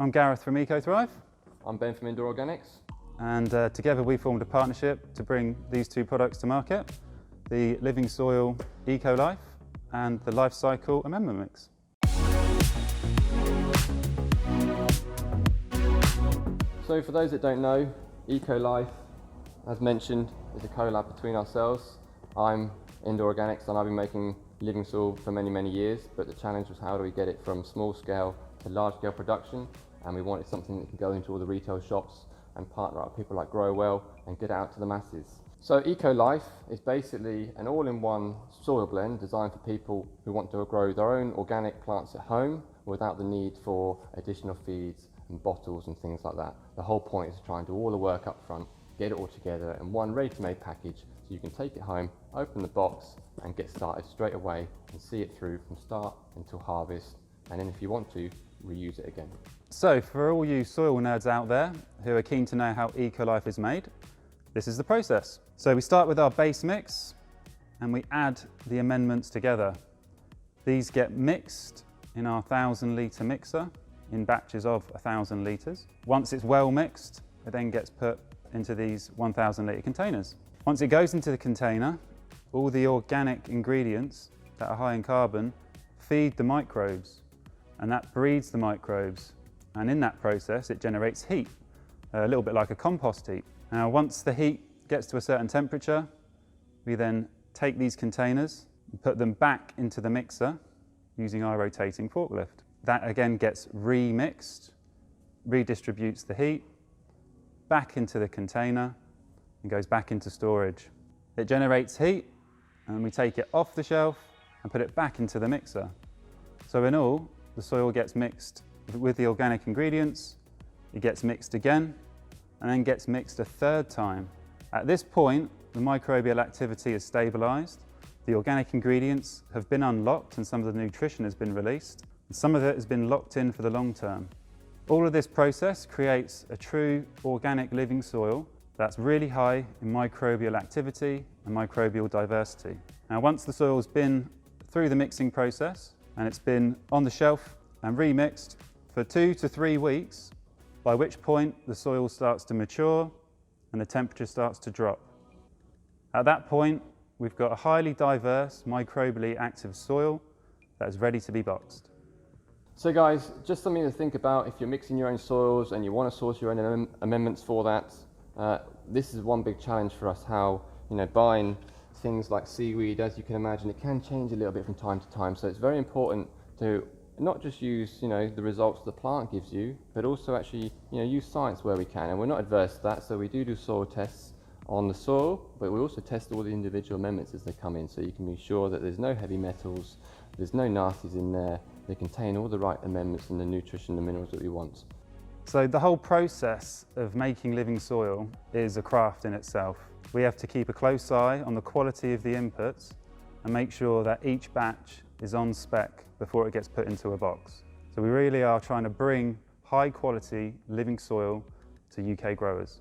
I'm Gareth from Ecothrive. I'm Ben from Indoor Organics. And together we formed a partnership to bring these two products to market, the Living Soil EcoLife and the Life Cycle Amendment Mix. So for those that don't know, EcoLife, as mentioned, is a collab between ourselves. I'm Indoor Organics and I've been making living soil for many years, but the challenge was how do we get it from small scale to large scale production, and we wanted something that can go into all the retail shops and partner up with people like GroWell and get it out to the masses. So EcoLife is basically an all-in-one soil blend designed for people who want to grow their own organic plants at home without the need for additional feeds and bottles and things like that. The whole point is to try and do all the work up front, get it all together in one ready-to-made package so you can take it home, open the box and get started straight away and see it through from start until harvest, and then if you want to, reuse it again. So for all you soil nerds out there who are keen to know how EcoLife is made, this is the process. So we start with our base mix and we add the amendments together. These get mixed in our 1,000 litre mixer in batches of 1,000 litres. Once it's well mixed, it then gets put into these 1,000 litre containers. Once it goes into the container, all the organic ingredients that are high in carbon feed the microbes, and that breeds the microbes, and in that process it generates heat, a little bit like a compost heap. Now once the heat gets to a certain temperature, we then take these containers and put them back into the mixer using our rotating forklift. That again gets remixed, redistributes the heat back into the container and goes back into storage. It generates heat and we take it off the shelf and put it back into the mixer. So in all, the soil gets mixed with the organic ingredients, it gets mixed again, and then gets mixed a third time. At this point, the microbial activity is stabilised, the organic ingredients have been unlocked and some of the nutrition has been released, and some of it has been locked in for the long term. All of this process creates a true organic living soil that's really high in microbial activity and microbial diversity. Now once the soil's been through the mixing process, and it's been on the shelf and remixed for 2 to 3 weeks, by which point the soil starts to mature and the temperature starts to drop. At that point, we've got a highly diverse, microbially active soil that is ready to be boxed. So guys, just something to think about if you're mixing your own soils and you want to source your own amendments for that. This is one big challenge for us, how buying things like seaweed, as you can imagine, it can change a little bit from time to time. So it's very important to not just use the results the plant gives you, but also actually use science where we can. And we're not adverse to that, so we do soil tests on the soil, but we also test all the individual amendments as they come in, so you can be sure that there's no heavy metals, there's no nasties in there. They contain all the right amendments and the nutrition and minerals that we want. So the whole process of making living soil is a craft in itself. We have to keep a close eye on the quality of the inputs and make sure that each batch is on spec before it gets put into a box. So we really are trying to bring high quality living soil to UK growers.